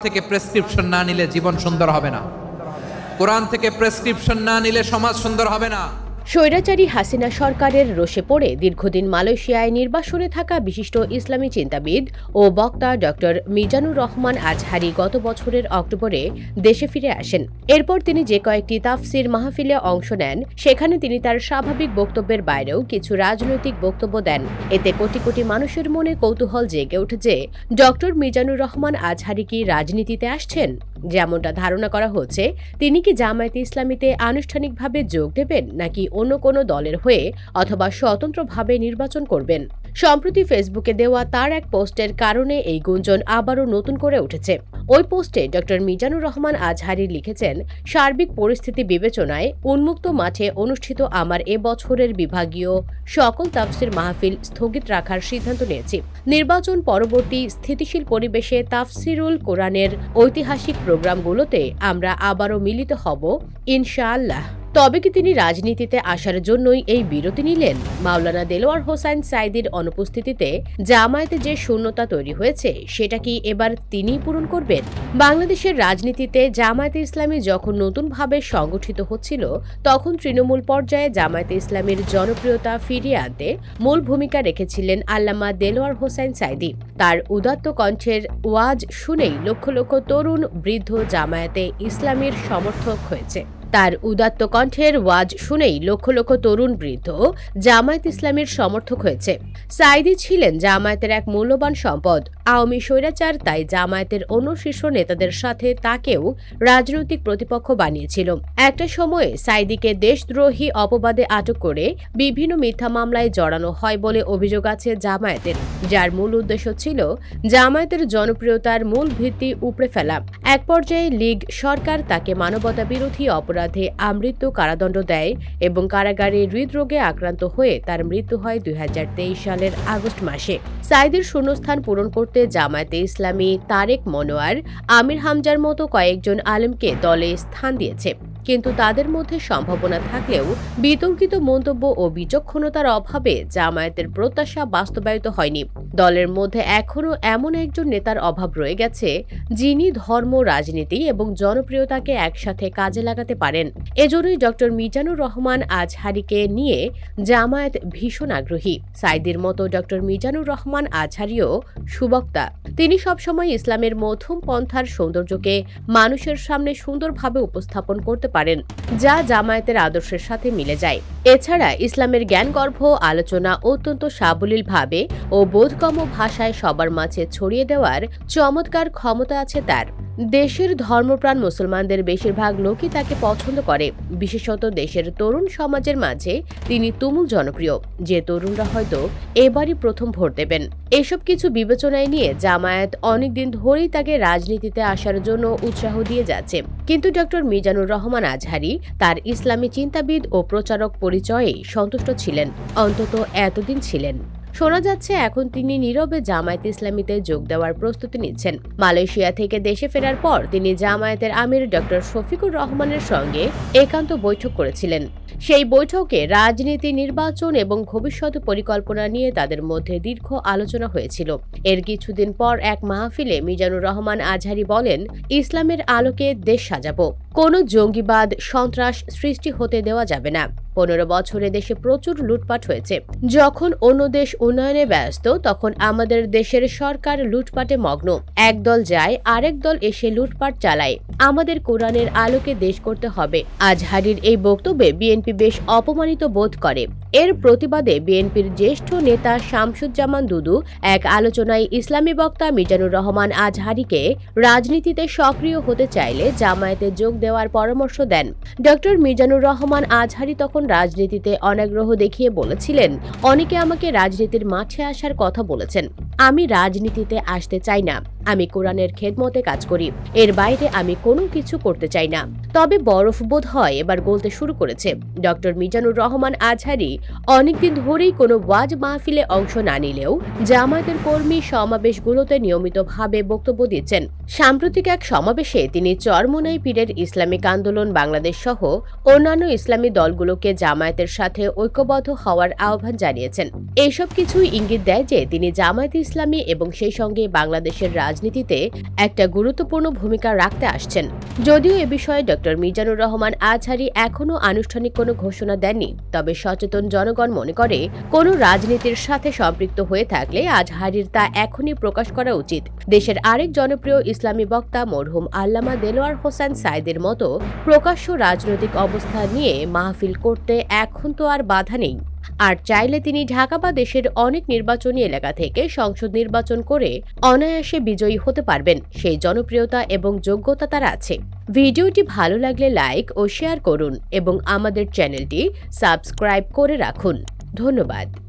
থেকে প্রেসক্রিপশন না নিলে জীবন সুন্দর হবে না। কোরআন থেকে প্রেসক্রিপশন না নিলে সমাজ সুন্দর হবে না। স্বৈরাচারী হাসিনা সরকারের রোষে পড়ে দীর্ঘদিন মালয়েশিয়ায় নির্বাসনে থাকা বিশিষ্ট ইসলামী চিন্তাবিদ ও বক্তা ডক্টর মিজানুর রহমান আজহারি গত বছরের অক্টোবরে দেশে ফিরে আসেন। এরপর তিনি যে কয়েকটি তাফসির মাহফিলে অংশ নেন, সেখানে তিনি তার স্বাভাবিক বক্তব্যের বাইরেও কিছু রাজনৈতিক বক্তব্য দেন। এতে কোটি কোটি মানুষের মনে কৌতূহল জেগে ওঠে যে ডক্টর মিজানুর রহমান আজহারি কি রাজনীতিতে আসছেন। যেমনটা ধারণা করা হচ্ছে, তিনি কি জামায়াতে ইসলামীতে আনুষ্ঠানিকভাবে যোগ দেবেন নাকি অন্য কোনো দলের হয়ে অথবা স্বতন্ত্রভাবে নির্বাচন করবেন। সম্প্রতি ফেসবুকে দেওয়া তার এক পোস্টের কারণে এই গুঞ্জন আবারও নতুন করে উঠেছে। ওই পোস্টে ডক্টর মিজানুর রহমান আজহারি লিখেছেন, সার্বিক পরিস্থিতি বিবেচনায় উন্মুক্ত মাঠে অনুষ্ঠিত আমার এবছরের বিভাগীয় সকল তাফসির মাহফিল স্থগিত রাখার সিদ্ধান্ত নিয়েছি। নির্বাচন পরবর্তী স্থিতিশীল পরিবেশে তাফসিরুল কোরআনের ঐতিহাসিক প্রোগ্রামগুলোতে আমরা আবারও মিলিত হব ইনশাআল্লাহ। তবে কি তিনি রাজনীতিতে আসার জন্যই এই বিরতি নিলেন? মাওলানা দেলোয়ার হোসাইন সাঈদীর অনুপস্থিতিতে জামায়াতে যে শূন্যতা তৈরি হয়েছে, সেটা কি এবার তিনিই পূরণ করবেন? বাংলাদেশের রাজনীতিতে জামায়াতে ইসলামী যখন নতুনভাবে সংগঠিত হচ্ছিল, তখন তৃণমূল পর্যায়ে জামায়াতে ইসলামীর জনপ্রিয়তা ফিরিয়ে আনতে মূল ভূমিকা রেখেছিলেন আল্লামা দেলোয়ার হোসাইন সাঈদী। তার উদাত্ত কণ্ঠের ওয়াজ শুনেই লক্ষ লক্ষ তরুণ বৃদ্ধ জামায়াতে ইসলামীর সমর্থক হয়েছে। তার উদাত্ত কণ্ঠের ওয়াজ শুনেই লক্ষ লক্ষ তরুণ বৃদ্ধ জামায়াত ইসলামীর সমর্থক হয়েছে। সাঈদী ছিলেন জামায়াতের এক মূল্যবান সম্পদ। আওয়ামী স্বৈরাচার তাই জামায়াতের অন্য শীর্ষ নেতাদের সাথে তাকেও রাজনৈতিক প্রতিপক্ষ বানিয়েছিল। একটা সময়ে সাঈদীকে দেশদ্রোহী অপবাদে আটক করে বিভিন্ন মিথ্যা মামলায় জড়ানো হয় বলে অভিযোগ আছে জামায়াতের, যার মূল উদ্দেশ্য ছিল জামায়াতের জনপ্রিয়তার মূল ভিত্তি উপড়ে ফেলা। এক পর্যায়ে লীগ সরকার তাকে মানবতা বিরোধী অপরাধে আমৃত্যু কারাদণ্ড দেয় এবং কারাগারে হৃদরোগে আক্রান্ত হয়ে তার মৃত্যু হয় 2023 সালের আগস্ট মাসে। সাঈদীর শূন্যস্থান পূরণ করতে জামায়াতে ইসলামী তারেক মনোয়ার, আমির হামজার মতো কয়েকজন আলেমকে দলে স্থান দিয়েছে, কিন্তু তাদের মধ্যে সম্ভাবনা থাকলেও বিতর্কিত মন্তব্য ও বিচক্ষণতার অভাবে জামায়াতের প্রত্যাশা বাস্তবায়িত হয়নি। দলের মধ্যে এখনও এমন একজন নেতার অভাব রয়ে গেছে, যিনি ধর্ম, রাজনীতি এবং জনপ্রিয়তাকে একসাথে কাজে লাগাতে পারেন। এজন্যই ডক্টর মিজানুর রহমান আজহারিকে নিয়ে জামায়াত ভীষণ আগ্রহী। সাঈদীর মতো ডক্টর মিজানুর রহমান আজহারিও সুবক্তা। তিনি সবসময় ইসলামের মধ্যম পন্থার সৌন্দর্যকে মানুষের সামনে সুন্দরভাবে উপস্থাপন করতে পারেন, যা জামায়াতের আদর্শের সাথে মিলে যায়। এছাড়া ইসলামের জ্ঞানগর্ভ আলোচনা অত্যন্ত সাবলীলভাবে ও বোধগম্য ভাষায় সবার মাঝে ছড়িয়ে দেওয়ার চমৎকার ক্ষমতা আছে তার। দেশের ধর্মপ্রাণ মুসলমানদের বেশিরভাগ লোকই তাকে পছন্দ করে। বিশেষত দেশের তরুণ সমাজের মাঝে তিনি তুমুল জনপ্রিয়, যে তরুণরা হয়তো এবারই প্রথম ভোট দেবেন। এসব কিছু বিবেচনায় নিয়ে জামায়াত অনেকদিন ধরেই তাকে রাজনীতিতে আসার জন্য উৎসাহ দিয়ে যাচ্ছে। কিন্তু ডক্টর মিজানুর রহমান আজহারি তার ইসলামী চিন্তাবিদ ও প্রচারক পরিচয়েই সন্তুষ্ট ছিলেন, অন্তত এতদিন ছিলেন। শোনা যাচ্ছে এখন তিনি নীরবে জামায়াতে ইসলামীতে যোগ দেওয়ার প্রস্তুতি নিচ্ছেন। মালয়েশিয়া থেকে দেশে ফেরার পর তিনি জামায়াতের আমির ডক্টর শফিকুর রহমানের সঙ্গে একান্ত বৈঠক করেছিলেন। সেই বৈঠকে রাজনীতি, নির্বাচন এবং ভবিষ্যৎ পরিকল্পনা নিয়ে তাদের মধ্যে দীর্ঘ আলোচনা হয়েছিল। এর কিছুদিন পর এক মাহফিলে মিজানুর রহমান আজহারি বলেন, ইসলামের আলোকে দেশ সাজাবো, কোনো জঙ্গিবাদ, সন্ত্রাস সৃষ্টি হতে দেওয়া যাবে না। 15 বছরে দেশে প্রচুর লুটপাট হয়েছে। যখন অন্য দেশ উন্নয়নে ব্যস্ত, তখন আমাদের দেশের সরকার লুটপাটে মগ্ন। এক দল যায়, আরেক দল এসে লুটপাট চালায়। আমাদের কোরআনের আলোকে দেশ করতে হবে। আজহারির এই বক্তব্যে বিএনপি বেশ অপমানিত বোধ করে। এর প্রতিবাদে বিএনপির জ্যেষ্ঠ নেতা শামসুজ্জামান দুদু এক আলোচনায় ইসলামী বক্তা মিজানুর রহমান আজহারিকে রাজনীতিতে সক্রিয় হতে চাইলে জামায়াতে যোগ দেওয়ার পরামর্শ দেন। ডক্টর মিজানুর রহমান আজহারি তখন রাজনীতিতে অনাগ্রহ দেখিয়ে বলেছিলেন, অনেকে আমাকে রাজনীতির মাঠে আসার কথা বলেছেন। আমি রাজনীতিতে আসতে চাই না। আমি কোরআনের খেদমতে কাজ করি। এর বাইরে আমি কোনো কিছু করতে চাই না। তবে বরফ বোধ হয় এবার গলতে শুরু করেছে। ডক্টর মিজানুর রহমান আজহারি অনেকদিন ধরেই কোনো ওয়াজ মাহফিলে অংশ না নিলেও জামায়াতের কর্মী সমাবেশগুলোতে নিয়মিতভাবে বক্তব্য দিচ্ছেন। সাম্প্রতিক এক সমাবেশে তিনি চরমোনাই পীরের ইসলামিক আন্দোলন বাংলাদেশ সহ অন্যান্য ইসলামী দলগুলোকে জামায়াতের সাথে ঐক্যবদ্ধ হওয়ার আহ্বান জানিয়েছেন। এসব কিছুই ইঙ্গিত দেয় যে তিনি জামায়াতে ইসলামী এবং সেই সঙ্গে বাংলাদেশের রাজনীতিতে একটা গুরুত্বপূর্ণ ভূমিকা রাখতে আসছেন। যদিও এ বিষয়ে ডক্টর মিজানুর রহমান আজহারী এখনও আনুষ্ঠানিক কোনো ঘোষণা দেননি, তবে সচেতন জনগণ মনে করে কোনো রাজনীতির সাথে সম্পৃক্ত হয়ে থাকলে আজহারীর তা এখনই প্রকাশ করা উচিত। দেশের আরেক জনপ্রিয় ইসলামী বক্তা মরহুম আল্লামা দেলোয়ার হোসেন সাঈদীর মতো প্রকাশ্য রাজনৈতিক অবস্থা নিয়ে মাহফিল করতে এখন তো আর বাধা নেই। আর চাইলে তিনি ঢাকা বা দেশের অনেক নির্বাচনী এলাকা থেকে সংসদ নির্বাচন করে অনায়াসে বিজয়ী হতে পারবেন। সেই জনপ্রিয়তা এবং যোগ্যতা তার আছে। ভিডিওটি ভালো লাগলে লাইক ও শেয়ার করুন এবং আমাদের চ্যানেলটি সাবস্ক্রাইব করে রাখুন। ধন্যবাদ।